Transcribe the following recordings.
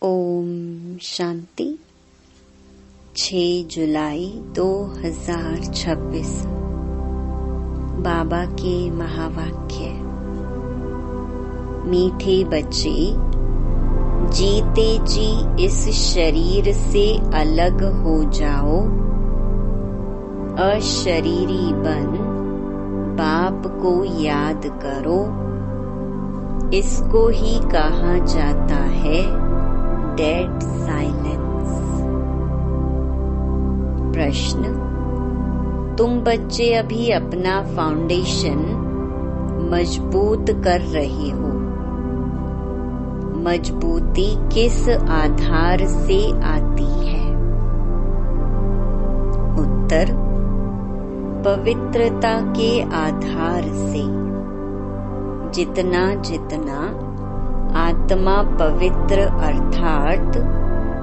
ओम शांति। 6 जुलाई 2026 बाबा के महावाक्य। मीठे बच्चे, जीते जी इस शरीर से अलग हो जाओ। अशरीरी बन बाप को याद करो। इसको ही कहा जाता है डेड साइलेंस। प्रश्न: तुम बच्चे अभी अपना फाउंडेशन मजबूत कर रहे हो। मजबूती किस आधार से आती है? उत्तर: पवित्रता के आधार से। जितना जितना आत्मा पवित्र अर्थात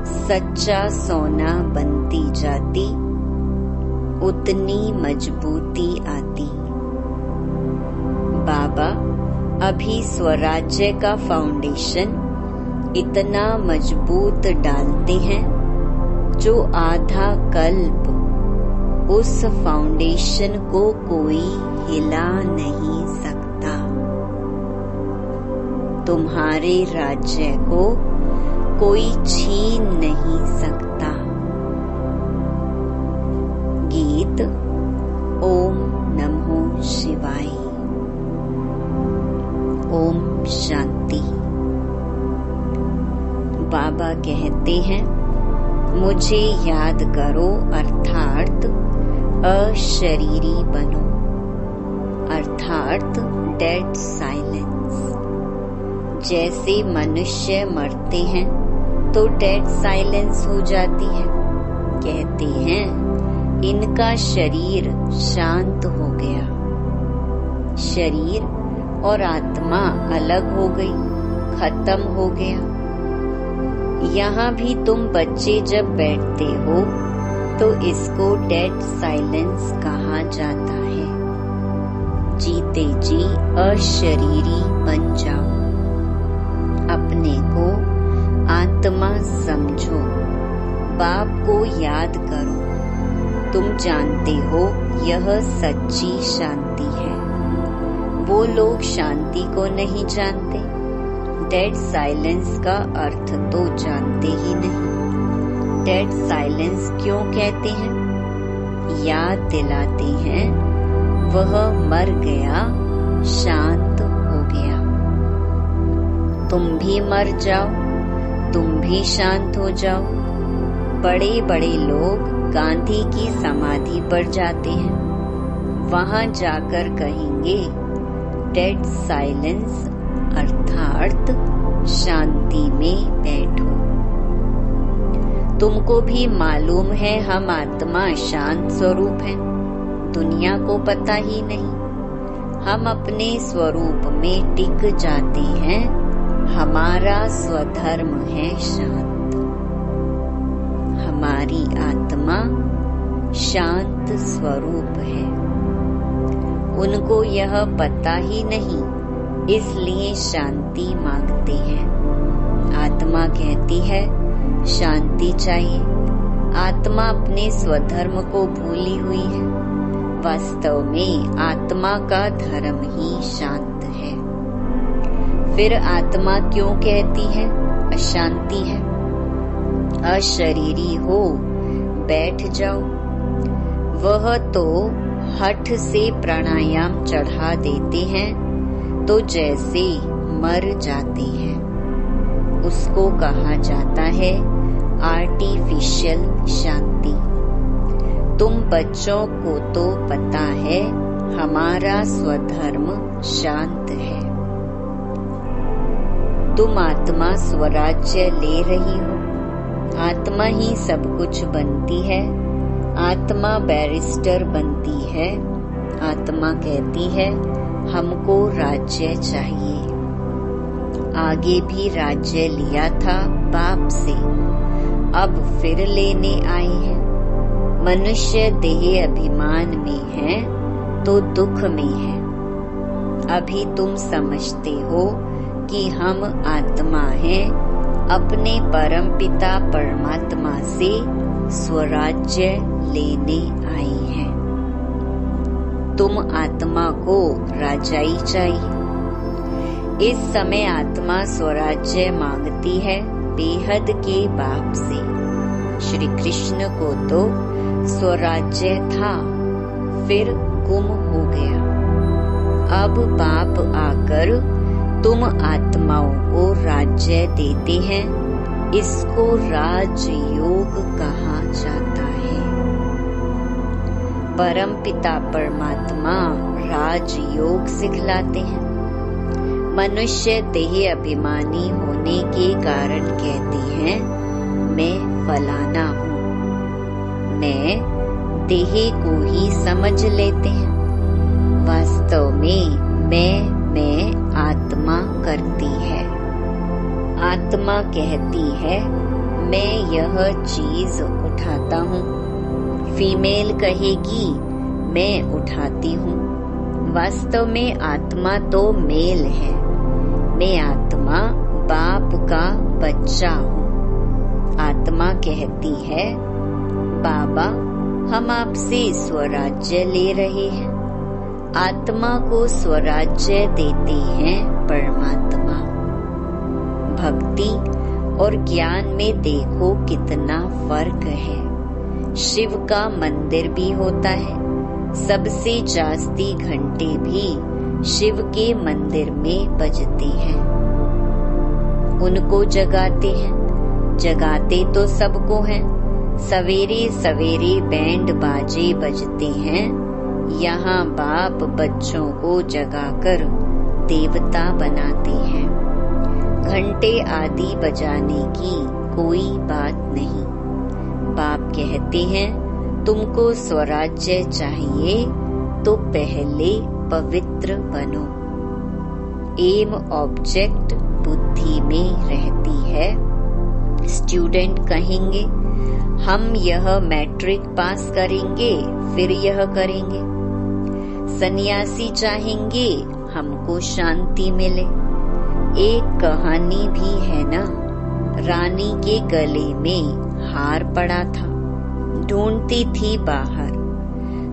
सच्चा सोना बनती जाती, उतनी मजबूती आती। बाबा अभी स्वराज्य का फाउंडेशन इतना मजबूत डालते हैं जो आधा कल्प उस फाउंडेशन को कोई हिला नहीं सकता। तुम्हारे राज्य को कोई छीन नहीं सकता। गीत ओम नमो शिवाय। ओम शांति। बाबा कहते हैं, मुझे याद करो अर्थात अशरीरी बनो, अर्थात डेड साइलेंस। जैसे मनुष्य मरते हैं तो डेड साइलेंस हो जाती है। कहते हैं इनका शरीर शांत हो गया। शरीर और आत्मा अलग हो गई, खत्म हो गया। यहाँ भी तुम बच्चे जब बैठते हो तो इसको डेड साइलेंस कहा जाता है। जीते जी अशरीरी बन जाओ। अपने को आत्मा समझो। बाप को याद करो। तुम जानते हो यह सच्ची शांति है। वो लोग शांति को नहीं जानते। डेड साइलेंस का अर्थ तो जानते ही नहीं। डेड साइलेंस क्यों कहते हैं? याद दिलाते हैं वह मर गया, शांत हो गया। तुम भी मर जाओ, तुम भी शांत हो जाओ। बड़े बड़े लोग गांधी की समाधि पर जाते हैं। वहां जाकर कहेंगे डेड साइलेंस अर्थात शांति में बैठो। तुमको भी मालूम है हम आत्मा शांत स्वरूप हैं। दुनिया को पता ही नहीं। हम अपने स्वरूप में टिक जाते हैं। हमारा स्वधर्म है शांत। हमारी आत्मा शांत स्वरूप है। उनको यह पता ही नहीं, इसलिए शांति मांगते हैं। आत्मा कहती है शांति चाहिए। आत्मा अपने स्वधर्म को भूली हुई है। वास्तव में आत्मा का धर्म ही शांत है। फिर आत्मा क्यों कहती है अशांति है? अशरीरी हो, बैठ जाओ। वह तो हठ से प्राणायाम चढ़ा देते हैं तो जैसे मर जाते हैं। उसको कहा जाता है आर्टिफिशियल शांति। तुम बच्चों को तो पता है हमारा स्वधर्म शांत है। तुम आत्मा स्वराज्य ले रही हो। आत्मा ही सब कुछ बनती है। आत्मा बैरिस्टर बनती है। आत्मा कहती है हमको राज्य चाहिए। आगे भी राज्य लिया था बाप से, अब फिर लेने आए हैं। मनुष्य देह अभिमान में है तो दुख में है। अभी तुम समझते हो कि हम आत्मा हैं, अपने परमपिता परमात्मा से स्वराज्य लेने आई हैं। तुम आत्मा को राजाई चाहिए। इस समय आत्मा स्वराज्य मांगती है बेहद के बाप से। श्री कृष्ण को तो स्वराज्य था, फिर गुम हो गया। अब बाप आकर तुम आत्माओं को राज्य देते हैं। इसको राजयोग कहा जाता है। परमपिता परमात्मा राजयोग सिखलाते हैं। मनुष्य देह अभिमानी होने के कारण कहते हैं मैं फलाना हूँ। मैं देह को ही समझ लेते हैं। वास्तव में मैं आत्मा करती है। आत्मा कहती है मैं यह चीज उठाता हूँ। फीमेल कहेगी मैं उठाती हूँ। वास्तव में आत्मा तो मेल है। मैं आत्मा बाप का बच्चा हूँ। आत्मा कहती है बाबा हम आपसे स्वराज्य ले रहे हैं। आत्मा को स्वराज्य देते हैं परमात्मा। भक्ति और ज्ञान में देखो कितना फर्क है। शिव का मंदिर भी होता है। सबसे जास्ती घंटे भी शिव के मंदिर में बजते हैं। उनको जगाते हैं। जगाते तो सबको हैं। सवेरे सवेरे बैंड बाजे बजते हैं। यहाँ बाप बच्चों को जगाकर देवता बनाते हैं। घंटे आदि बजाने की कोई बात नहीं। बाप कहते हैं तुमको स्वराज्य चाहिए तो पहले पवित्र बनो। एम ऑब्जेक्ट बुद्धि में रहती है। स्टूडेंट कहेंगे हम यह मैट्रिक पास करेंगे फिर यह करेंगे। सन्यासी चाहेंगे हमको शांति मिले। एक कहानी भी है ना, रानी के गले में हार पड़ा था। ढूंढती थी बाहर,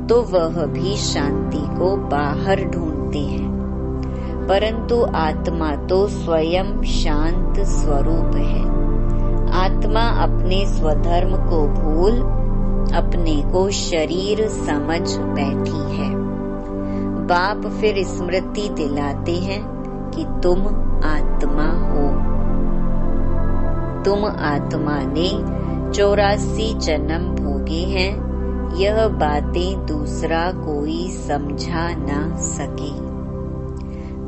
तो वह भी शांति को बाहर ढूंढते हैं। परंतु आत्मा तो स्वयं शांत स्वरूप है। आत्मा अपने स्वधर्म को भूल अपने को शरीर समझ बैठी है। बाप फिर स्मृति दिलाते हैं कि तुम आत्मा हो। तुम आत्मा ने 84 जन्म भोगे हैं। यह बातें दूसरा कोई समझा ना सके।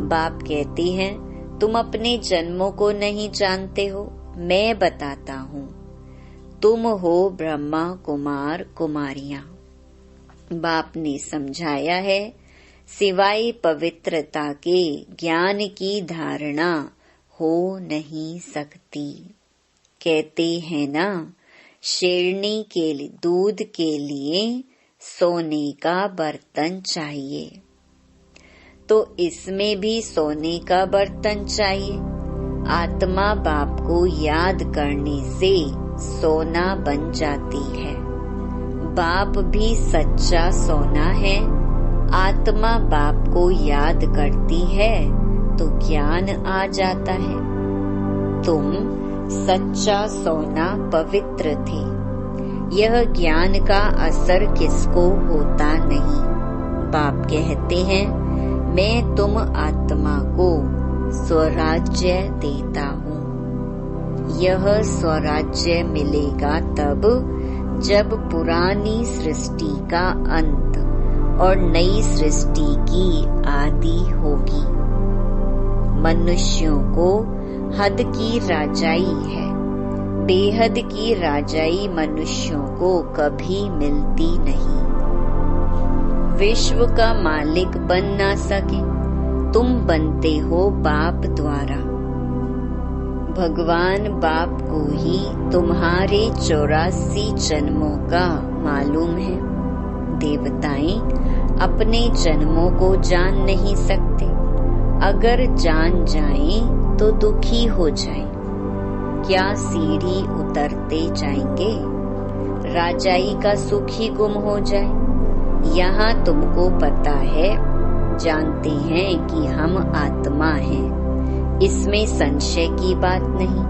बाप कहते हैं तुम अपने जन्मों को नहीं जानते हो, मैं बताता हूँ। तुम हो ब्रह्मा कुमार कुमारियां। बाप ने समझाया है सिवाय पवित्रता के ज्ञान की धारणा हो नहीं सकती। कहते हैं ना शेरनी के दूध के लिए सोने का बर्तन चाहिए, तो इसमें भी सोने का बर्तन चाहिए। आत्मा बाप को याद करने से सोना बन जाती है। बाप भी सच्चा सोना है। आत्मा बाप को याद करती है तो ज्ञान आ जाता है। तुम सच्चा सोना पवित्र थे। यह ज्ञान का असर किसको होता नहीं। बाप कहते हैं मैं तुम आत्मा को स्वराज्य देता हूँ। यह स्वराज्य मिलेगा तब जब पुरानी सृष्टि का अंत और नई सृष्टि की आदि होगी। मनुष्यों को हद की राजाई है। बेहद की राजाई मनुष्यों को कभी मिलती नहीं। विश्व का मालिक बन ना सके, तुम बनते हो बाप द्वारा। भगवान बाप को ही तुम्हारे 84 जन्मों का मालूम है। देवताएं अपने जन्मों को जान नहीं सकते। अगर जान जाएं तो दुखी हो जाएं। क्या सीढ़ी उतरते जाएंगे? राजाई का सुख ही गुम हो जाए। यहाँ तुमको पता है, जानते हैं कि हम आत्मा हैं, इसमें संशय की बात नहीं।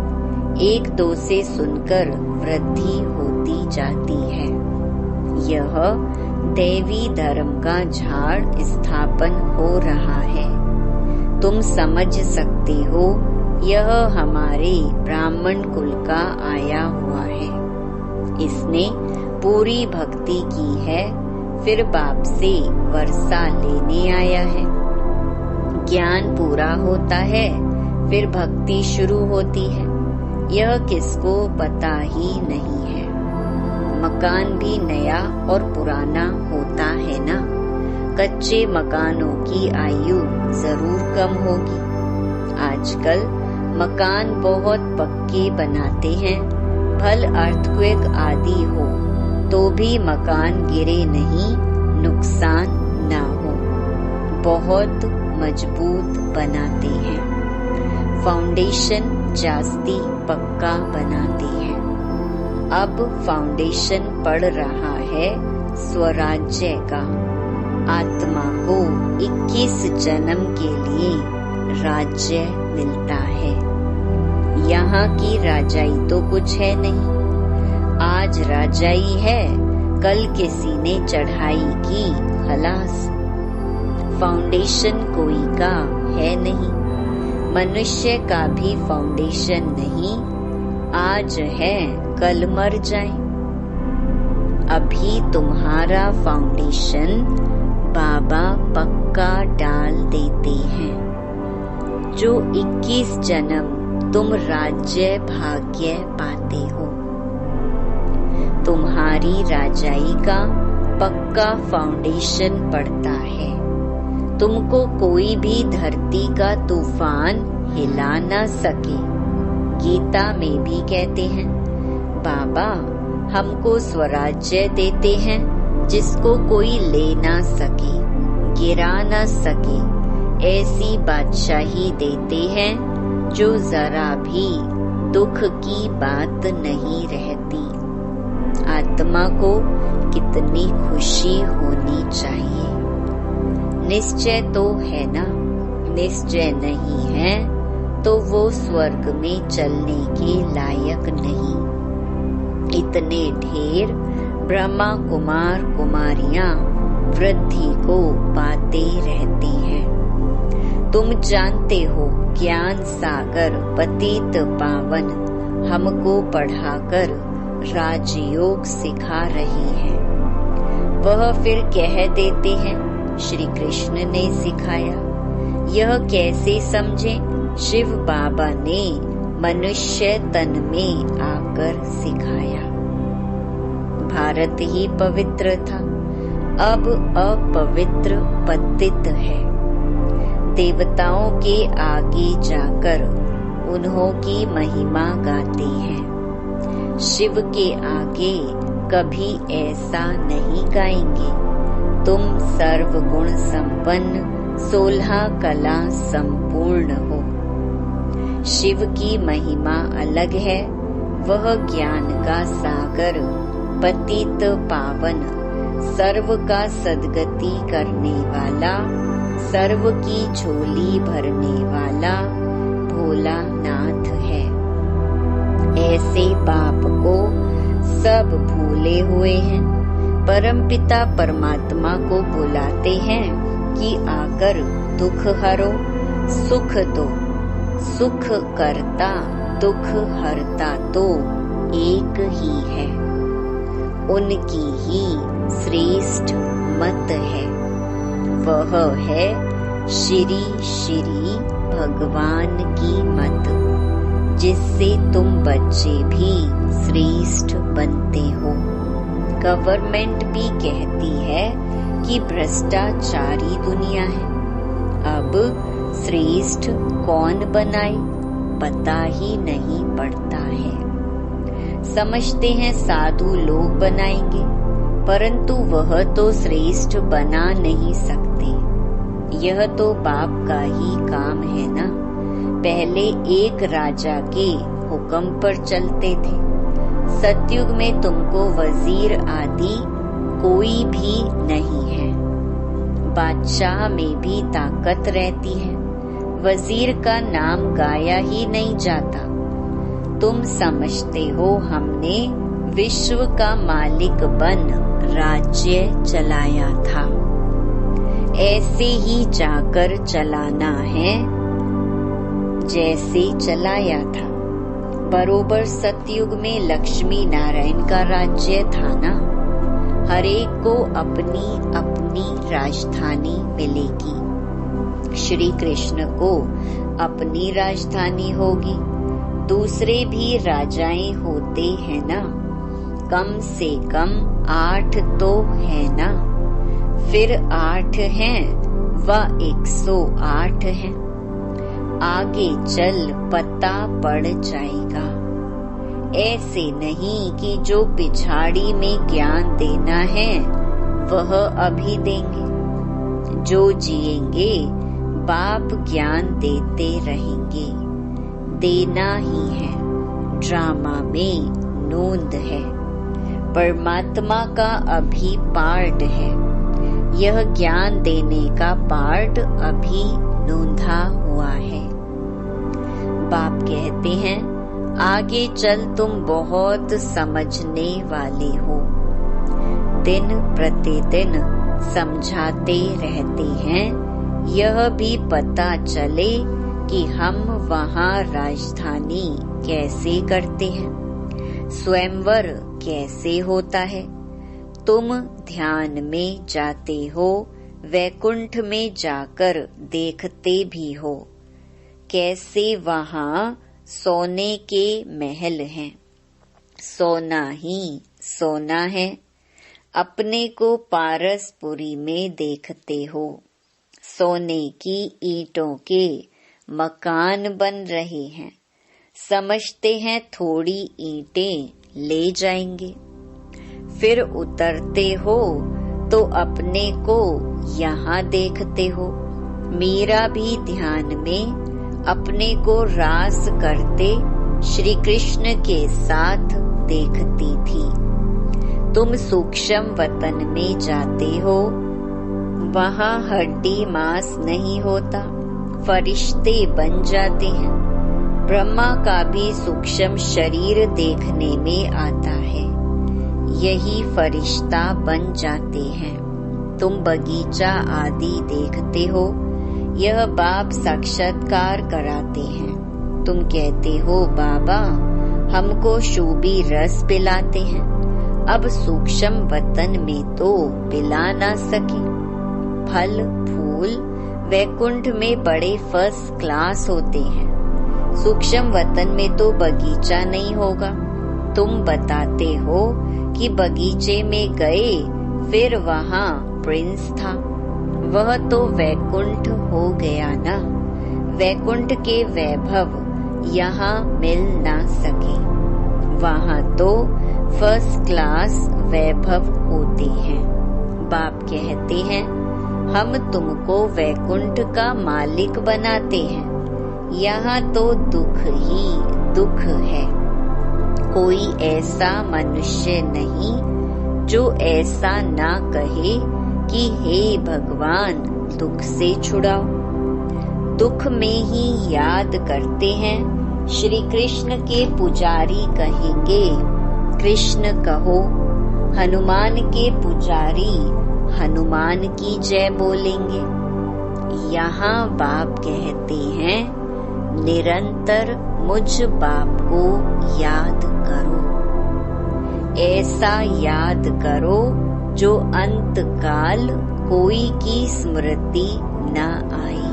एक दो से सुनकर वृद्धि होती जाती है। यह दैवी धर्म का झाड़ स्थापन हो रहा है। तुम समझ सकते हो, यह हमारे ब्राह्मण कुल का आया हुआ है। इसने पूरी भक्ति की है, फिर बाप से वर्षा लेने आया है। ज्ञान पूरा होता है, फिर भक्ति शुरू होती है। यह किसको पता ही नहीं है। मकान भी नया और पुराना होता है ना। कच्चे मकानों की आयु जरूर कम होगी। आजकल मकान बहुत पक्के बनाते हैं। भल अर्थक्वेक आदि हो तो भी मकान गिरे नहीं, नुकसान ना हो, बहुत मजबूत बनाते हैं। फाउंडेशन जास्ती पक्का बनाते हैं। अब फाउंडेशन पड़ रहा है स्वराज्य का। आत्मा को 21 जन्म के लिए राज्य मिलता है। यहाँ की राजाई तो कुछ है नहीं। आज राजाई है, कल किसी ने चढ़ाई की, खलास। फाउंडेशन कोई का है नहीं। मनुष्य का भी फाउंडेशन नहीं। आज है, कल मर जाए। अभी तुम्हारा फाउंडेशन बाबा पक्का डाल देते हैं। जो 21 जन्म तुम राज्य भाग्य पाते हो, तुम्हारी राजाई का पक्का फाउंडेशन पड़ता है। तुमको कोई भी धरती का तूफान हिला न सके। गीता में भी कहते हैं, बाबा हमको स्वराज्य देते हैं जिसको कोई ले ना सके, गिरा ना सके। ऐसी बादशाही देते हैं जो जरा भी दुख की बात नहीं रहती। आत्मा को कितनी खुशी होनी चाहिए। निश्चय तो है ना। निश्चय नहीं है तो वो स्वर्ग में चलने के लायक नहीं। इतने ढेर ब्रह्मा कुमार कुमारियां वृद्धि को पाते रहते हैं। तुम जानते हो, ज्ञान सागर पतित पावन हमको पढ़ाकर राजयोग सिखा रही है। वह फिर कह देते हैं, श्री कृष्ण ने सिखाया। यह कैसे समझे? शिव बाबा ने मनुष्य तन में आकर सिखाया। भारत ही पवित्र था, अब अपवित्र पतित है। देवताओं के आगे जाकर उन्हों की महिमा गाते हैं। शिव के आगे कभी ऐसा नहीं गाएंगे। तुम सर्वगुण संपन्न 16 कला संपूर्ण हो। शिव की महिमा अलग है। वह ज्ञान का सागर पतित पावन, सर्व का सद्गति करने वाला, सर्व की झोली भरने वाला भोलानाथ है। ऐसे बाप को सब भूले हुए हैं। परमपिता परमात्मा को बुलाते हैं कि आकर दुख हरो, सुख दो। सुख करता दुख हरता तो एक ही है। उनकी ही श्रेष्ठ मत है। वह है श्री श्री भगवान की मत, जिससे तुम बच्चे भी श्रेष्ठ बनते हो। गवर्नमेंट भी कहती है कि भ्रष्टाचारी दुनिया है। अब श्रेष्ठ कौन बनाए पता ही नहीं पड़ता है। समझते हैं साधु लोग बनाएंगे, परंतु वह तो श्रेष्ठ बना नहीं सकते। यह तो बाप का ही काम है ना। पहले एक राजा के हुक्म पर चलते थे। सतयुग में तुमको वजीर आदि कोई भी नहीं है। बादशाह में भी ताकत रहती है, वजीर का नाम गाया ही नहीं जाता। तुम समझते हो हमने विश्व का मालिक बन राज्य चलाया था, ऐसे ही जाकर चलाना है जैसे चलाया था। बरोबर सतयुग में लक्ष्मी नारायण का राज्य था ना। हर एक को अपनी अपनी राजधानी मिलेगी। श्री कृष्ण को अपनी राजधानी होगी, दूसरे भी राजाएं होते हैं ना, कम से कम 8 तो है ना, फिर 8 हैं व 108 हैं। आगे चल पता पड़ जाएगा। ऐसे नहीं कि जो पिछाड़ी में ज्ञान देना है वह अभी देंगे। जो जिएंगे बाप ज्ञान देते रहेंगे। देना ही है, ड्रामा में नोंद है। परमात्मा का अभी पार्ट है, यह ज्ञान देने का पार्ट अभी नोंधा हुआ है। बाप कहते हैं आगे चल तुम बहुत समझने वाले हो। दिन प्रतिदिन समझाते रहते हैं, यह भी पता चले कि हम वहाँ राजधानी कैसे करते हैं, स्वयंवर कैसे होता है। तुम ध्यान में जाते हो, वैकुंठ में जाकर देखते भी हो कैसे वहाँ सोने के महल हैं। सोना ही सोना है। अपने को पारसपुरी में देखते हो, सोने की ईंटों के मकान बन रहे हैं। समझते हैं थोड़ी ईंटें ले जाएंगे, फिर उतरते हो तो अपने को यहाँ देखते हो। मीरा भी ध्यान में अपने को रास करते श्री कृष्ण के साथ देखती थी। तुम सूक्ष्म वतन में जाते हो, वहाँ हड्डी मांस नहीं होता, फरिश्ते बन जाते हैं। ब्रह्मा का भी सूक्ष्म शरीर देखने में आता है, यही फरिश्ता बन जाते हैं। तुम बगीचा आदि देखते हो, यह बाप साक्षात्कार कराते हैं। तुम कहते हो बाबा हमको शूबी रस पिलाते हैं, अब सूक्ष्म वतन में तो पिला ना सके। फल फूल वैकुंठ में बड़े फर्स्ट क्लास होते हैं, सूक्ष्म वतन में तो बगीचा नहीं होगा। तुम बताते हो कि बगीचे में गए, फिर वहाँ प्रिंस था, वह तो वैकुंठ हो गया ना। वैकुंठ के वैभव यहाँ मिल ना सके, वहाँ तो फर्स्ट क्लास वैभव होते हैं। बाप कहते हैं हम तुमको वैकुंठ का मालिक बनाते हैं, यहाँ तो दुख ही दुख है। कोई ऐसा मनुष्य नहीं जो ऐसा ना कहे कि हे भगवान दुख से छुड़ाओ। दुख में ही याद करते हैं, श्री कृष्ण के पुजारी कहेंगे कृष्ण कहो। हनुमान के पुजारी हनुमान की जय बोलेंगे। यहाँ बाप कहते हैं निरंतर मुझ बाप को याद करो, ऐसा याद करो जो अंत काल कोई की स्मृति न आए।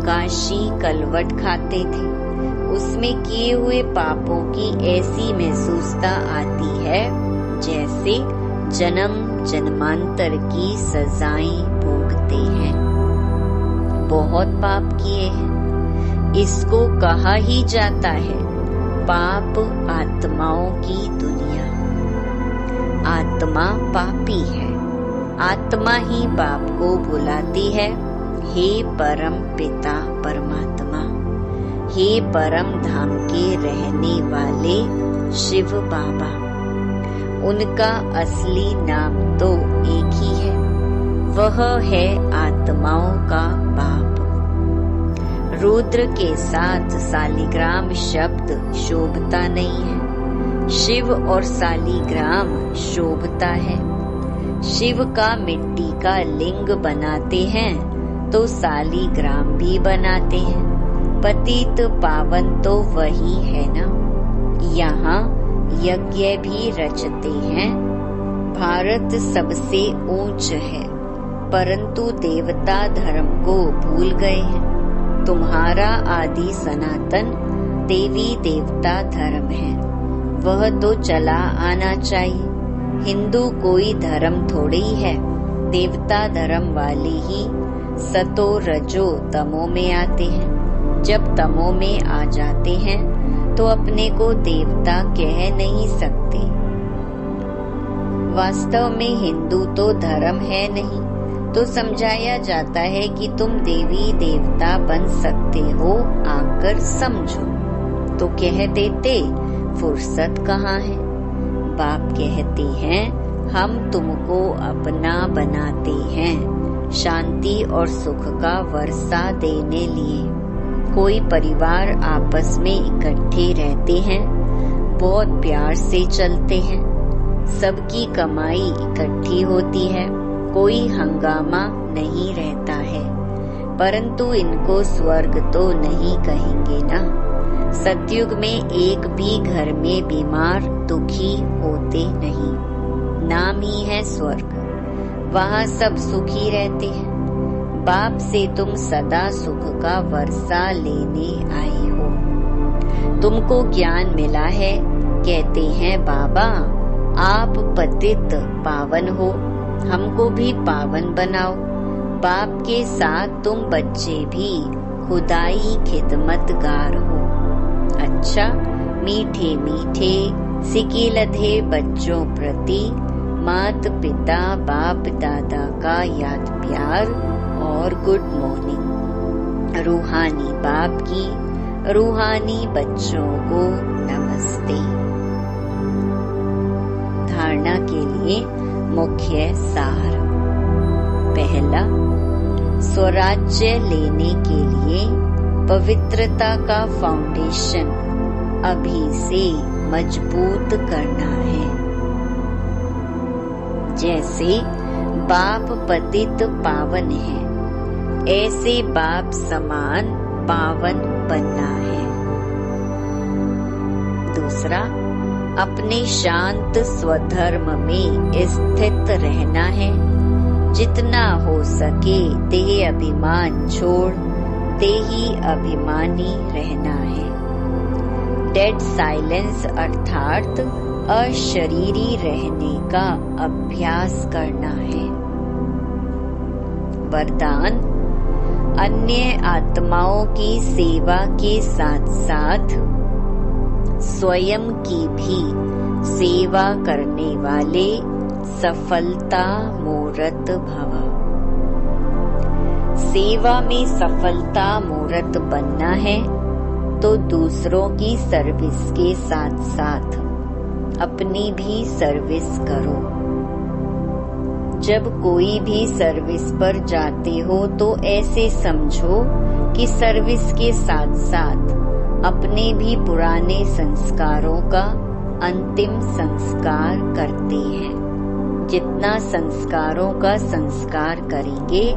काशी कलवट खाते थे, उसमें किए हुए पापों की ऐसी महसूसता आती है जैसे जन्म जन्मांतर की सजाएं भोगते हैं। बहुत पाप किए हैं, इसको कहा ही जाता है पाप आत्माओं की दुनिया। आत्मा पापी है, आत्मा ही बाप को बुलाती है, हे परम पिता परमात्मा। हे परम धाम के रहने वाले शिव बाबा। उनका असली नाम तो एक ही है, वह है आत्माओं का बाप। रुद्र के साथ सालिग्राम शब्द शोभता नहीं है, शिव और सालिग्राम शोभता है। शिव का मिट्टी का लिंग बनाते हैं तो सालिग्राम भी बनाते हैं। पतित पावन तो वही है ना। यहाँ यज्ञ भी रचते हैं। भारत सबसे ऊंच है, परंतु देवता धर्म को भूल गए हैं। तुम्हारा आदि सनातन देवी देवता धर्म है, वह तो चला आना चाहिए। हिंदू कोई धर्म थोड़ी है। देवता धर्म वाले ही सतो रजो तमो में आते हैं। जब तमो में आ जाते हैं तो अपने को देवता कह नहीं सकते। वास्तव में हिंदू तो धर्म है नहीं, तो समझाया जाता है कि तुम देवी देवता बन सकते हो, आकर समझो। तो कह देते फुर्सत कहाँ है। बाप कहते हैं हम तुमको अपना बनाते हैं, शांति और सुख का वर्षा देने लिए। कोई परिवार आपस में इकट्ठे रहते हैं, बहुत प्यार से चलते हैं, सबकी कमाई इकट्ठी होती है, कोई हंगामा नहीं रहता है। परंतु इनको स्वर्ग तो नहीं कहेंगे ना। सतयुग में एक भी घर में बीमार दुखी होते नहीं, नाम ही है स्वर्ग। वहाँ सब सुखी रहते हैं। बाप से तुम सदा सुख का वर्षा लेने आए हो। तुमको ज्ञान मिला है, कहते हैं बाबा आप पतित पावन हो, हमको भी पावन बनाओ। बाप के साथ तुम बच्चे भी खुदाई खिदमतगार हो। अच्छा, मीठे मीठे सिके लधे बच्चों प्रति मात पिता बाप दादा का याद प्यार और गुड मॉर्निंग। रूहानी बाप की रूहानी बच्चों को नमस्ते। धारणा के लिए मुख्य सार। पहला, स्वराज्य लेने के लिए पवित्रता का फाउंडेशन अभी से मजबूत करना है। जैसे बाप पतित पावन है, ऐसे बाप समान पावन बनना है। दूसरा, अपने शांत स्वधर्म में स्थित रहना है। जितना हो सके देह अभिमान छोड़ देही अभिमानी रहना है। डेड साइलेंस अर्थात अशरीरी रहने का अभ्यास करना है। वरदान, अन्य आत्माओं की सेवा के साथ साथ स्वयं की भी सेवा करने वाले सफलता मूर्त भव। सेवा में सफलता मूर्त बनना है तो दूसरों की सर्विस के साथ साथ अपनी भी सर्विस करो। जब कोई भी सर्विस पर जाते हो तो ऐसे समझो कि सर्विस के साथ साथ अपने भी पुराने संस्कारों का अंतिम संस्कार करते हैं। जितना संस्कारों का संस्कार करेंगे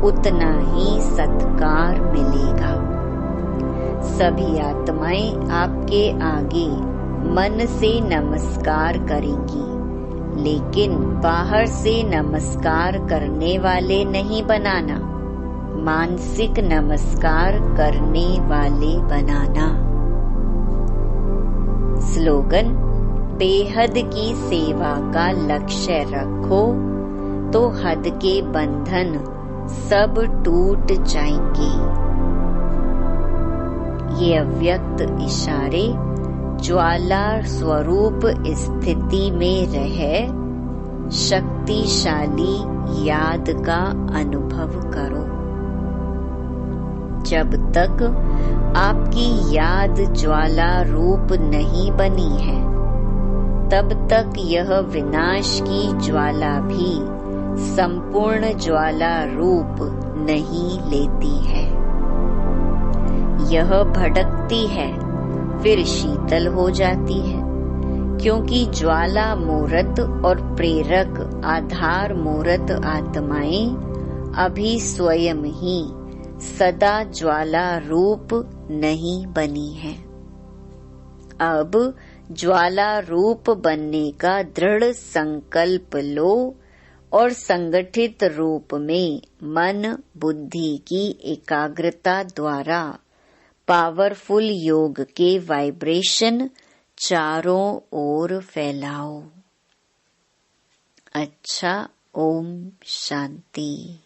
उतना ही सत्कार मिलेगा। सभी आत्माएं आपके आगे मन से नमस्कार करेंगी, लेकिन बाहर से नमस्कार करने वाले नहीं बनाना, मानसिक नमस्कार करने वाले बनाना। स्लोगन, बेहद की सेवा का लक्ष्य रखो तो हद के बंधन सब टूट जाएंगे। ये अव्यक्त इशारे ज्वाला स्वरूप स्थिति में रह शक्तिशाली याद का अनुभव करो। जब तक आपकी याद ज्वाला रूप नहीं बनी है, तब तक यह विनाश की ज्वाला भी संपूर्ण ज्वाला रूप नहीं लेती है। यह भटकती है, फिर शीतल हो जाती है, क्योंकि ज्वाला मूर्त और प्रेरक आधार मूर्त आत्माएं अभी स्वयं ही सदा ज्वाला रूप नहीं बनी है। अब ज्वाला रूप बनने का दृढ़ संकल्प लो और संगठित रूप में मन बुद्धि की एकाग्रता द्वारा पावरफुल योग के वाइब्रेशन चारों ओर फैलाओ। अच्छा, ओम शांति।